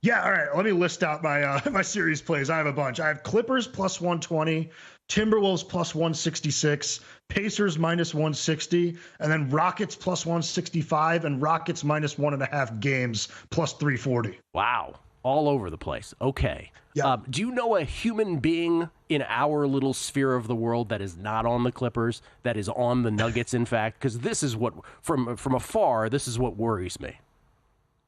Yeah, all right. Let me list out my my series plays. I have a bunch. I have Clippers plus 120, Timberwolves plus 166, Pacers minus 160, and then Rockets plus 165, and Rockets minus 1.5 games plus 340. Wow. All over the place. Okay. Yeah. Do you know a human being in our little sphere of the world that is not on the Clippers, that is on the Nuggets, in fact? Because this is what, from afar, this is what worries me.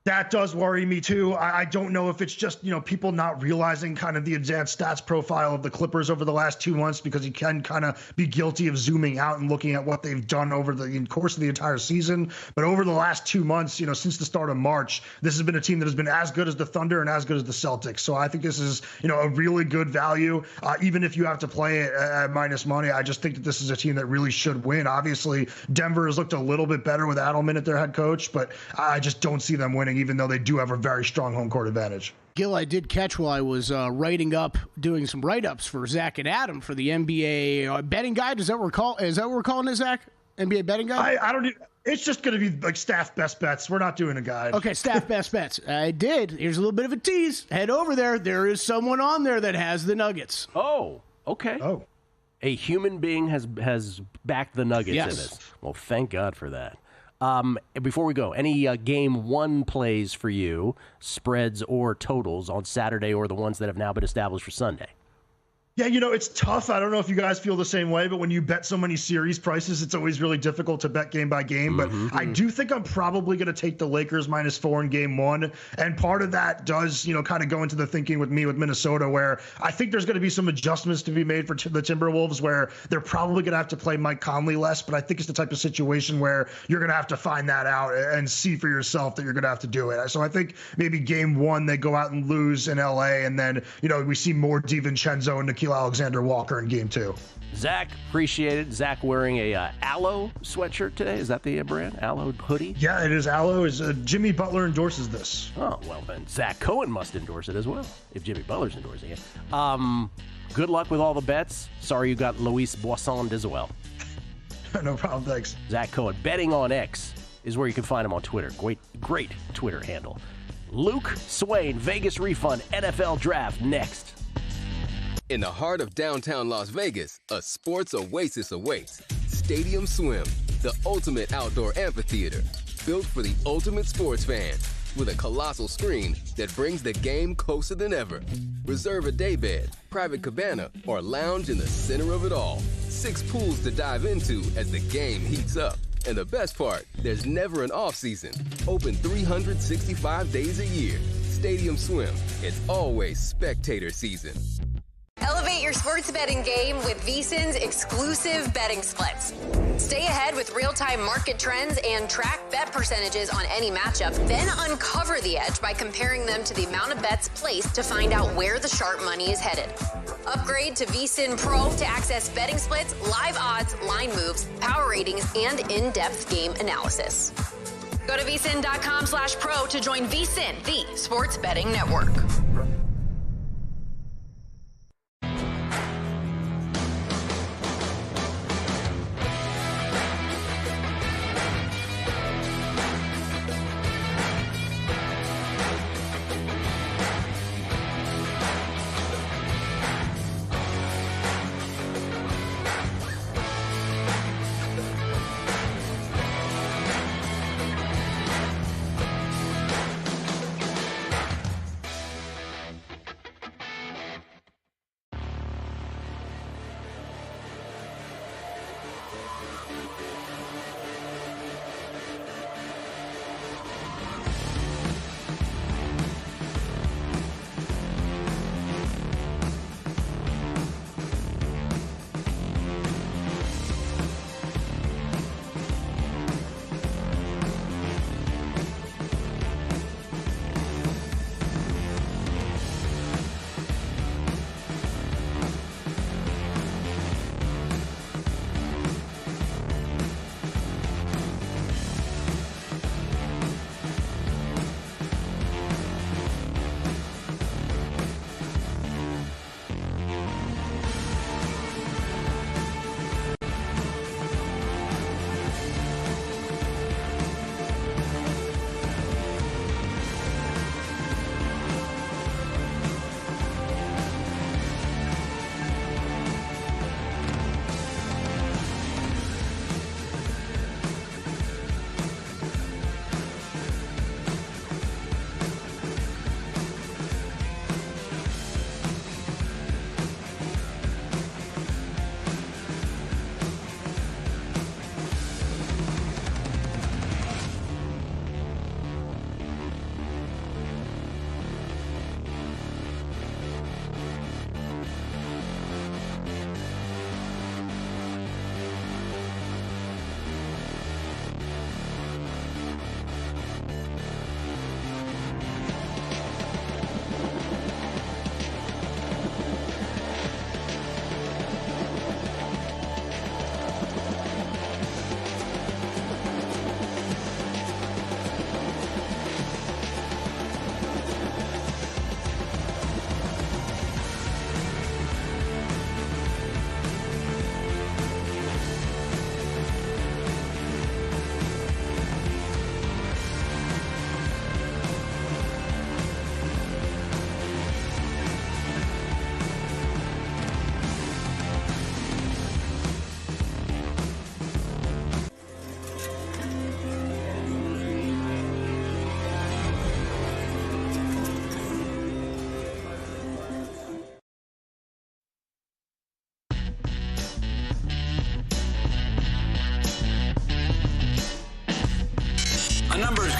That does worry me too. I don't know if it's just, people not realizing kind of the advanced stats profile of the Clippers over the last 2 months, because you can kind of be guilty of zooming out and looking at what they've done over the course of the entire season. But over the last 2 months, since the start of March, this has been a team that has been as good as the Thunder and as good as the Celtics. So I think this is, a really good value. Even if you have to play it at minus money, I just think that this is a team that really should win. Obviously, Denver has looked a little bit better with Adelman at their head coach, but I just don't see them winning, even though they do have a very strong home court advantage. Gill, I did catch while I was doing some write-ups for Zach and Adam for the NBA betting guide. Is that what we're calling it, Zach? NBA betting guide? I don't. It's just going to be like staff best bets. We're not doing a guide. Okay, staff best bets. I did. Here's a little bit of a tease. Head over there. There is someone on there that has the Nuggets. Oh, okay. Oh. A human being has backed the Nuggets in this. Well, thank God for that. Before we go, any game 1 plays for you, spreads or totals on Saturday, or the ones that have now been established for Sunday? Yeah, it's tough. I don't know if you guys feel the same way, but when you bet so many series prices, it's always really difficult to bet game by game. But I do think I'm probably going to take the Lakers -4 in game one. And part of that does, kind of go into the thinking with me with Minnesota, where I think there's going to be some adjustments to be made for the Timberwolves, where they're probably going to have to play Mike Conley less. But I think it's the type of situation where you're going to have to find that out and see for yourself that you're going to have to do it. So I think maybe game one, they go out and lose in LA. And then, we see more DiVincenzo and Nikhil Alexander-Walker in game two. Zach, appreciate it. Zach wearing a Aloe sweatshirt today. Is that the brand? Aloe hoodie? Yeah, it is Aloe. Jimmy Butler endorses this. Oh, well then Zack Cohen must endorse it as well, if Jimmy Butler's endorsing it. Good luck with all the bets. Sorry you got Luis Boisson as well. No problem, thanks. Zack Cohen. Betting on X is where you can find him on Twitter. Great Twitter handle. Luke Swain, Vegas refund, NFL draft next. In the heart of downtown Las Vegas, a sports oasis awaits. Stadium Swim, the ultimate outdoor amphitheater, built for the ultimate sports fan, with a colossal screen that brings the game closer than ever. Reserve a daybed, private cabana, or lounge in the center of it all. 6 pools to dive into as the game heats up. And the best part, there's never an off-season. Open 365 days a year. Stadium Swim, it's always spectator season. Elevate your sports betting game with VSiN's exclusive betting splits. Stay ahead with real-time market trends and track bet percentages on any matchup, then uncover the edge by comparing them to the amount of bets placed to find out where the sharp money is headed. Upgrade to VSiN Pro to access betting splits, live odds, line moves, power ratings, and in-depth game analysis. Go to vsin.com/pro to join VSiN, the sports betting network.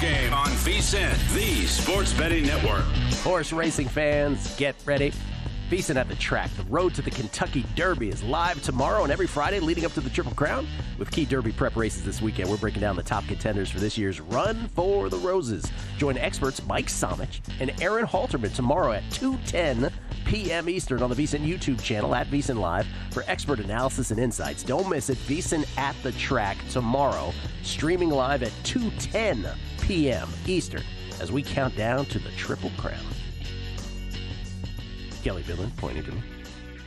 Game on VSiN, the sports betting network. Horse racing fans, get ready. VSiN at the track. The road to the Kentucky Derby is live tomorrow and every Friday leading up to the Triple Crown. With key Derby prep races this weekend, we're breaking down the top contenders for this year's Run for the Roses. Join experts Mike Somich and Aaron Halterman tomorrow at 2:10 p.m. Eastern on the VSiN YouTube channel at VSiN Live for expert analysis and insights. Don't miss it. VSiN at the track tomorrow, streaming live at 2:10 p.m. Eastern as we count down to the Triple Crown. Kelly Villain pointing to me.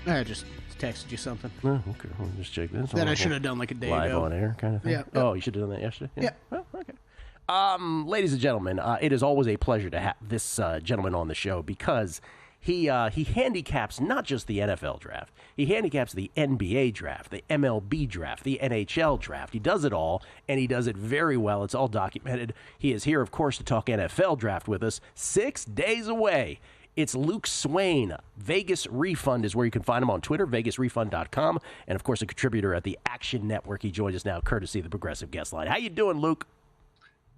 I just texted you something. Oh, okay. We'll just check this. That I should have done like a day live ago. on air kind of thing? Yeah. Oh, you should have done that yesterday? Yeah. Well, okay. Ladies and gentlemen, it is always a pleasure to have this gentleman on the show because he handicaps not just the NFL draft. He handicaps the NBA draft, the MLB draft, the NHL draft. He does it all, and he does it very well. It's all documented. He is here, of course, to talk NFL draft with us 6 days away. It's Luke Swain. Vegas Refund is where you can find him on Twitter, vegasrefund.com, and, of course, a contributor at the Action Network. He joins us now, courtesy of the Progressive Guest Line. How you doing, Luke?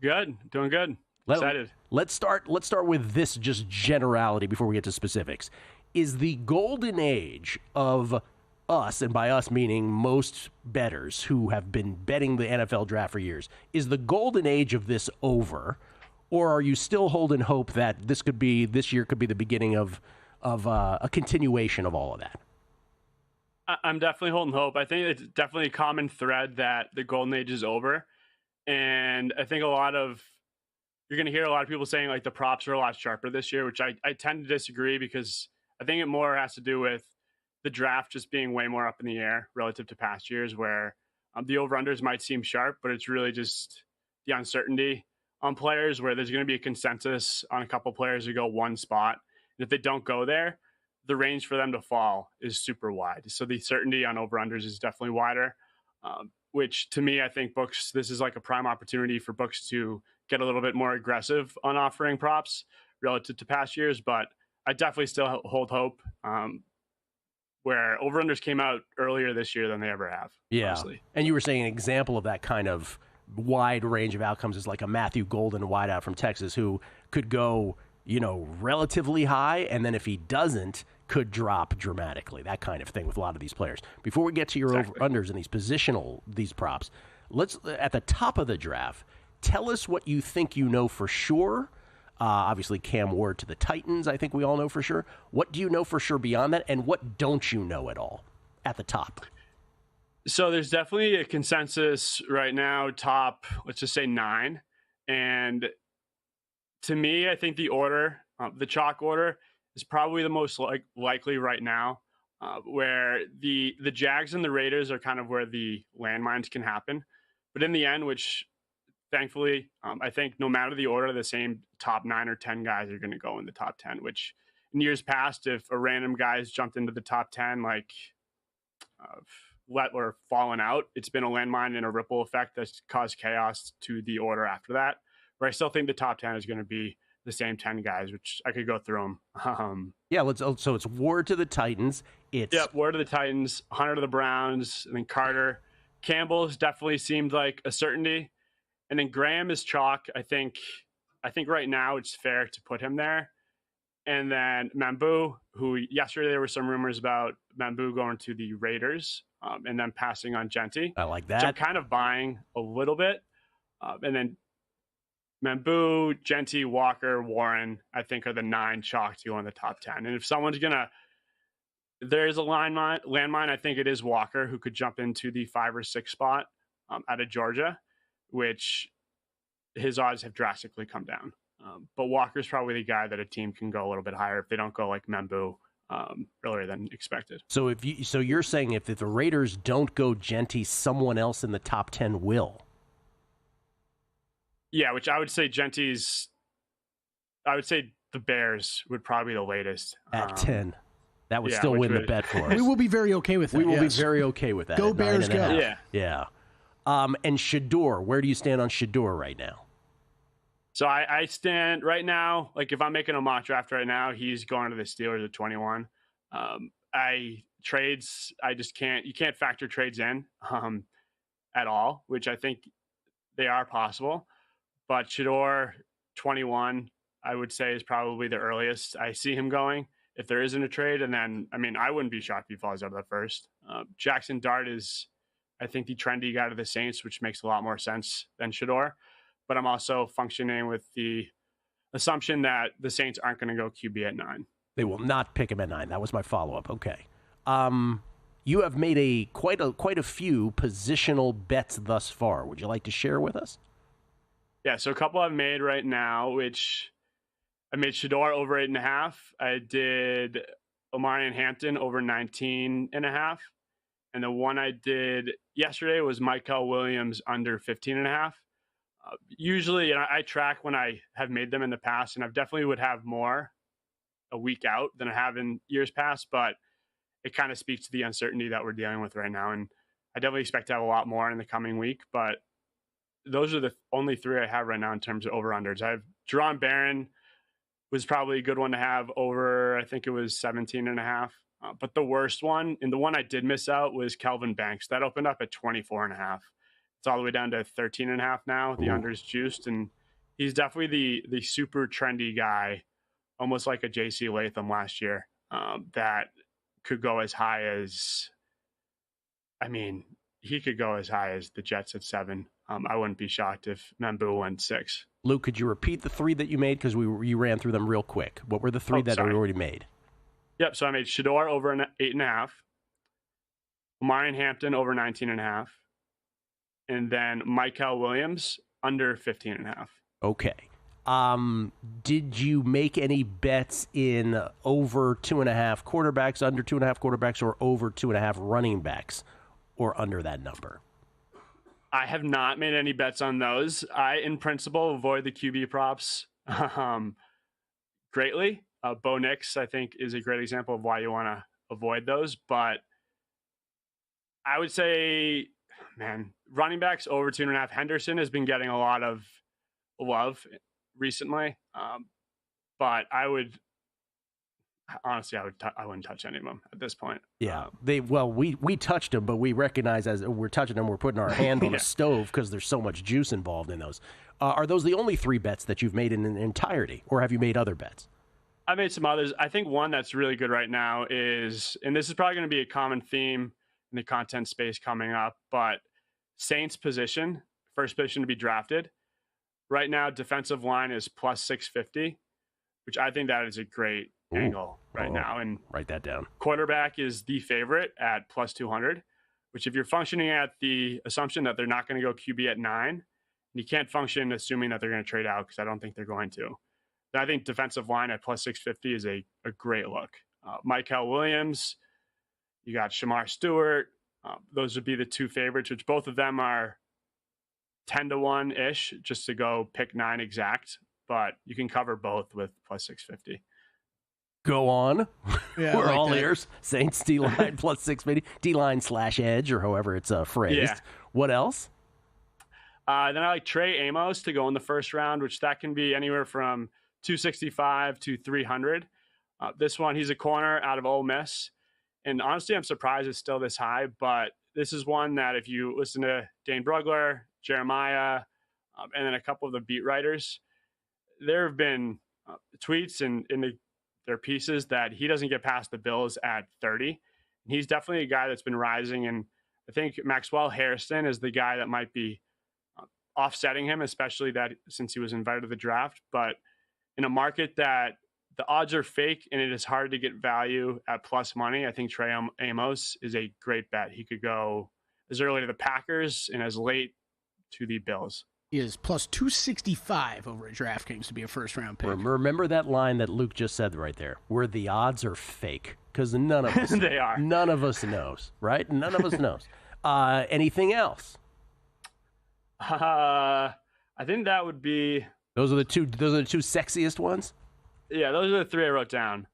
Good. Doing good. Excited. Let's start with this just generality before we get to specifics. Is the golden age of us, and by us meaning most bettors who have been betting the NFL draft for years, is the golden age of this over? Or are you still holding hope that this year could be the beginning of a continuation of all of that? I'm definitely holding hope. I think it's definitely a common thread that the golden age is over. And I think you're going to hear a lot of people saying like the props are a lot sharper this year, which I tend to disagree because I think it more has to do with the draft just being way more up in the air relative to past years where the over-unders might seem sharp, but it's really just the uncertainty on players where there's going to be a consensus on a couple players who go one spot. And if they don't go there, the range for them to fall is super wide. So the certainty on over-unders is definitely wider, which to me, I think this is like a prime opportunity for books to get a little bit more aggressive on offering props relative to past years. But I definitely still hold hope where over-unders came out earlier this year than they ever have. Yeah. Honestly. And you were saying an example of that kind of wide range of outcomes is like a Matthew Golden wideout from Texas who could go, relatively high, and then if he doesn't, could drop dramatically. That kind of thing with a lot of these players. Before we get to your over-unders and these props, let's, at the top of the draft, tell us what you think you know for sure. Obviously, Cam Ward to the Titans, I think we all know for sure. What do you know for sure beyond that, and what don't you know at all at the top? So there's definitely a consensus right now, top, let's just say 9. And to me, I think the order, the chalk order, is probably the most likely right now, where the Jags and the Raiders are kind of where the landmines can happen. But in the end, which thankfully, I think no matter the order, the same top 9 or 10 guys are going to go in the top 10, which in years past, if a random guy's jumped into the top 10, or fallen out, it's been a landmine and a ripple effect that's caused chaos to the order after that, where I still think the top 10 is going to be the same 10 guys, which I could go through them. So it's Ward to the Titans. Ward to the Titans, Hunter to the Browns, and then Carter. Campbell's definitely seemed like a certainty. And then Graham is chalk. I think right now it's fair to put him there. And then Mambu, who yesterday there were some rumors about Mambu going to the Raiders and then passing on Genty. I like that. Which I'm kind of buying a little bit. And then Mambu, Genty, Walker, Warren, I think are the 9 chalk to go in the top 10. And if someone's there's a landmine, I think it is Walker, who could jump into the 5 or 6 spot out of Georgia, which his odds have drastically come down. But Walker's probably the guy that a team can go a little bit higher if they don't go like Mambu earlier than expected. So you're saying if the Raiders don't go Genty, someone else in the top 10 will? Yeah, which I would say I would say the Bears would probably be the latest. At 10. That would still win the bet for us. We will be very okay with that. We will be very okay with that. Go Bears, go. Yeah. And Shedeur, where do you stand on Shedeur right now? So I stand right now, like if I'm making a mock draft right now, he's going to the Steelers at 21. You can't factor trades in at all, which I think they are possible. but Shador 21, I would say, is probably the earliest I see him going if there isn't a trade. And then, I mean, I wouldn't be shocked if he falls out of the first. Jackson Dart is, I think, the trendy guy to the Saints, which makes a lot more sense than Shador. But I'm also functioning with the assumption that the Saints aren't going to go QB at 9. They will not pick him at 9. That was my follow-up. Okay. You have made quite a few positional bets thus far. Would you like to share with us? Yeah, so a couple I've made right now, which I made Shador over 8.5. I did Omarion Hampton over 19.5. And the one I did yesterday was Michael Williams under 15.5. Usually, I track when I have made them in the past, and I definitely would have more a week out than I have in years past, but it kind of speaks to the uncertainty that we're dealing with right now. And I definitely expect to have a lot more in the coming week, but those are the only 3 I have right now in terms of over-unders. I have Jerron Barron was probably a good one to have over, I think it was 17.5. But the worst one, and the one I did miss out, was Kelvin Banks. That opened up at 24.5. It's all the way down to 13.5 now. The under's juiced, and he's definitely the super trendy guy, almost like a J.C. Latham last year, that could go as high as, I mean, he could go as high as the Jets at 7. I wouldn't be shocked if Mambu went 6. Luke, could you repeat the 3 that you made? Because you ran through them real quick. What were the 3 that we already made? Yep, so I made Shador over 8.5, Omarion Hampton over 19.5, and then Michael Williams under 15.5. Okay. Did you make any bets in over 2.5 quarterbacks, under 2.5 quarterbacks, or over 2.5 running backs, or under that number? I have not made any bets on those. I, in principle, avoid the QB props greatly. Bo Nix, I think, is a great example of why you want to avoid those. But I would say, man, running backs over 2.5. Henderson has been getting a lot of love recently. But I would, honestly, I wouldn't touch any of them at this point. Yeah, we touched them, but we recognize as we're touching them, we're putting our hand on a stove because there's so much juice involved in those. Are those the only 3 bets that you've made in entirety, or have you made other bets? I made some others. I think one that's really good right now is, and this is probably going to be a common theme in the content space coming up, but Saints position, first position to be drafted. Right now, defensive line is plus 650, which I think that is a great angle right now. And write that down. Quarterback is the favorite at plus 200, which if you're functioning at the assumption that they're not going to go QB at 9, you can't function assuming that they're going to trade out, because I don't think they're going to. I think defensive line at plus 650 is a great look. Michael Williams, you got Shamar Stewart. Those would be the 2 favorites, which both of them are 10-1-ish, just to go pick 9 exact. But you can cover both with plus 650. Go on. Yeah, we're all ears. Saints D-line plus 650. D-line / edge, or however it's phrased. Yeah. What else? Then I like Trey Amos to go in the first round, which that can be anywhere from 265 to 300. This one, he's a corner out of Ole Miss. And honestly, I'm surprised it's still this high, but this is one that if you listen to Dane Brugler, Jeremiah, and then a couple of the beat writers, there have been tweets and in their pieces that he doesn't get past the Bills at 30. And he's definitely a guy that's been rising. And I think Maxwell Harrison is the guy that might be offsetting him, especially that since he was invited to the draft. But in a market that the odds are fake and it is hard to get value at plus money, I think Trey Amos is a great bet. He could go as early to the Packers and as late to the Bills. He is plus 265 over at DraftKings to be a first-round pick. Remember that line that Luke just said right there, where the odds are fake, because none of us they are. None of us knows, right? None of us knows. Anything else? I think that would be. Those are the two sexiest ones? Yeah, those are the 3 I wrote down.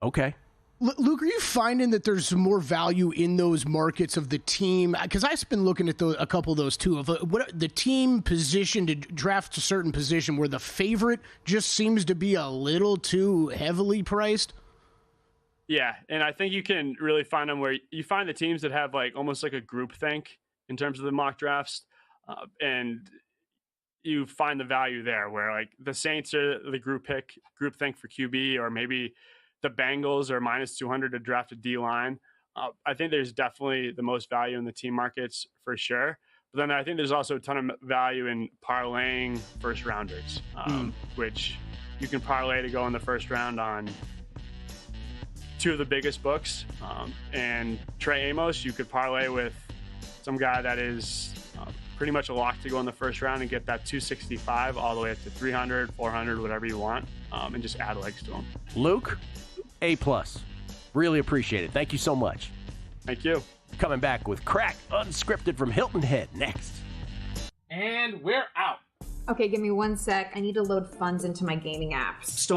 Okay. Luke, are you finding that there's more value in those markets of the team? Because I've been looking at a couple of those too. Of what the team position to draft a certain position where the favorite just seems to be a little too heavily priced. Yeah, and I think you can really find them where you find the teams that have like almost like a group think in terms of the mock drafts. And you find the value there, where like the Saints are the group think for QB, or maybe the Bengals are minus 200 to draft a D-line. I think there's definitely the most value in the team markets for sure. But then I think there's also a ton of value in parlaying first rounders, which you can parlay to go in the first round on two of the biggest books. And Trey Amos, you could parlay with some guy that is pretty much a lock to go in the first round and get that 265 all the way up to 300, 400, whatever you want, and just add legs to him. Luke, A+. Really appreciate it. Thank you so much. Thank you. Coming back with Crack Unscripted from Hilton Head next. And we're out. Okay, give me 1 sec. I need to load funds into my gaming apps.